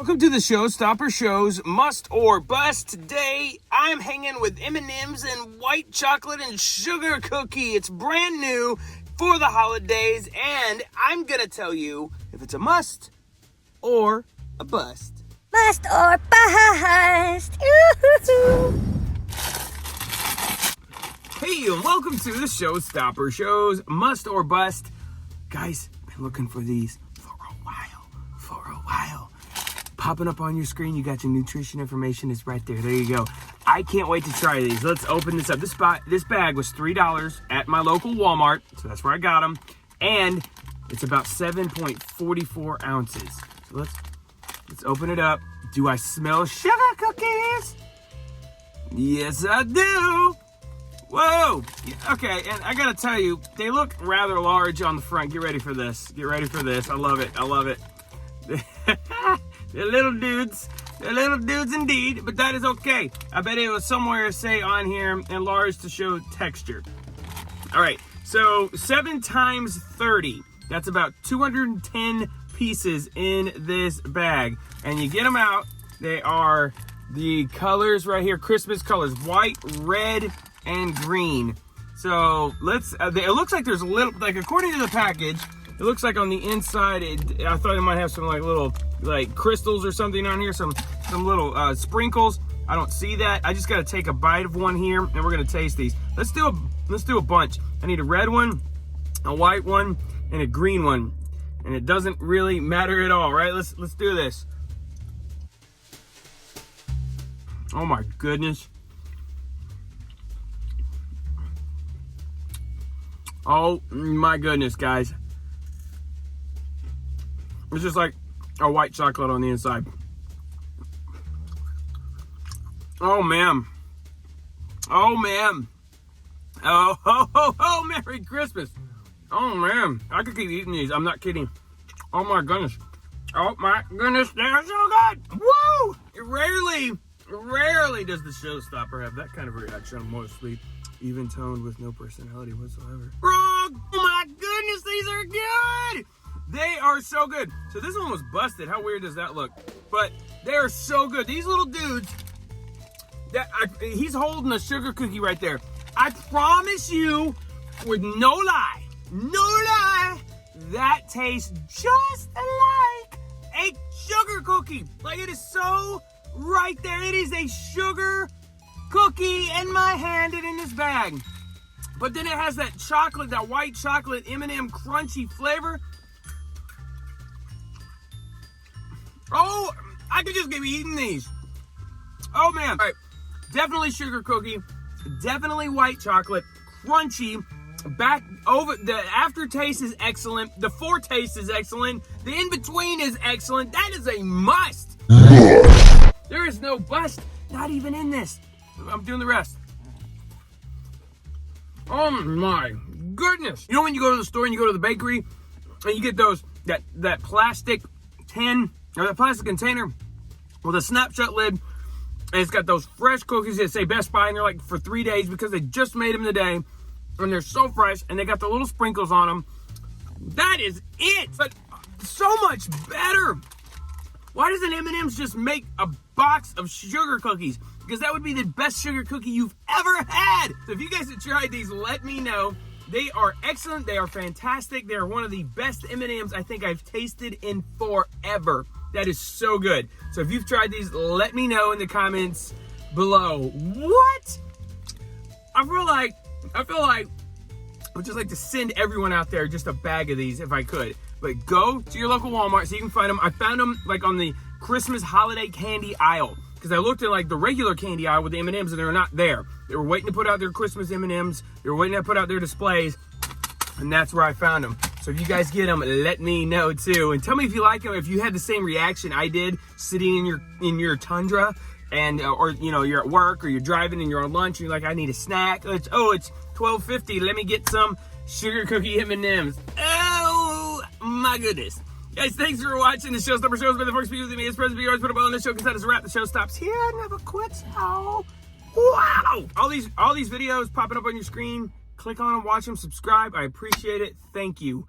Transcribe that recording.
Welcome to the Showstopper Show's Must or Bust. Today, I'm hanging with M&ms and white chocolate and sugar cookie. It's brand new for the holidays, and I'm gonna tell you if it's a must or a bust. Must or bust. Ooh-hoo-hoo. Hey, and welcome to the Showstopper Show's Must or Bust. Guys, been looking for these for a while. Popping up on your screen, you got your nutrition information. It's right there. There you go. I can't wait to try these. Let's open this up. This bag was $3 at my local Walmart, so that's where I got them. And it's about 7.44 ounces. So let's open it up. Do I smell sugar cookies? Yes, I do. Whoa. Okay, and I gotta tell you, they look rather large on the front. Get ready for this. I love it. They're little dudes. They're little dudes indeed, but that is okay. I bet it was somewhere, say, on here, enlarged to show texture. All right, so 7 times 30. That's about 210 pieces in this bag. And you get them out. They are the colors right here, Christmas colors, white, red, and green. So it looks like there's a little, like according to the package, it looks like on the inside, I thought it might have some like little crystals or something on here, some little sprinkles. I don't see that. I just got to take a bite of one here, and we're gonna taste these. Let's do a bunch. I need a red one, a white one, and a green one, and it doesn't really matter at all, right? Let's do this. Oh my goodness. Oh my goodness, guys. It's just like a white chocolate on the inside. Oh, man. Oh, Merry Christmas. Oh, man. I could keep eating these. I'm not kidding. Oh, my goodness. Oh, my goodness. They're so good. Woo! Rarely does the Showstopper have that kind of reaction. I'm mostly even-toned with no personality whatsoever. Wrong! Oh, my goodness. These are good. They are so good. So this one was busted. How weird does that look? But they are so good. These little dudes, he's holding a sugar cookie right there. I promise you, with no lie, that tastes just like a sugar cookie. Like, it is so right there. It is a sugar cookie in my hand and in this bag. But then it has that chocolate, that white chocolate M&M crunchy flavor. Oh, I could just keep eating these. Oh, man. All right. Definitely sugar cookie. Definitely white chocolate. Crunchy. The aftertaste is excellent. The foretaste is excellent. The in-between is excellent. That is a must. There is no bust. Not even in this. I'm doing the rest. Oh, my goodness. You know when you go to the store and you go to the bakery and you get that plastic tin, or that plastic container with a snapshot lid, and it's got those fresh cookies that say Best Buy, and they're like for 3 days because they just made them today, and they're so fresh, and they got the little sprinkles on them. That is it, but so much better. Why doesn't M&M's just make a box of sugar cookies? Because that would be the best sugar cookie you've ever had. So if you guys have tried these, let me know. They are excellent. They are fantastic. They are one of the best M&Ms I think I've tasted in forever. That is so good. So if you've tried these, let me know in the comments below. What? I feel like I would just like to send everyone out there just a bag of these if I could. But go to your local Walmart so you can find them. I found them like on the Christmas holiday candy aisle, because I looked at like the regular candy aisle with the M&Ms and they were not there. They were waiting to put out their Christmas M&Ms. They were waiting to put out their displays, and that's where I found them. So if you guys get them, let me know too. And tell me if you like them, if you had the same reaction I did sitting in your Tundra, and or you know, you're at work or you're driving and you're on lunch and you're like, I need a snack. It's $12.50. Let me get some sugar cookie M&Ms. Oh my goodness. Guys, thanks for watching the Showstopper Show. It's been the first video with me. It's present. You always put a ball on this show because that is a wrap. The show stops here. I never quit. Oh, wow. All these videos popping up on your screen. Click on them, watch them, subscribe. I appreciate it. Thank you.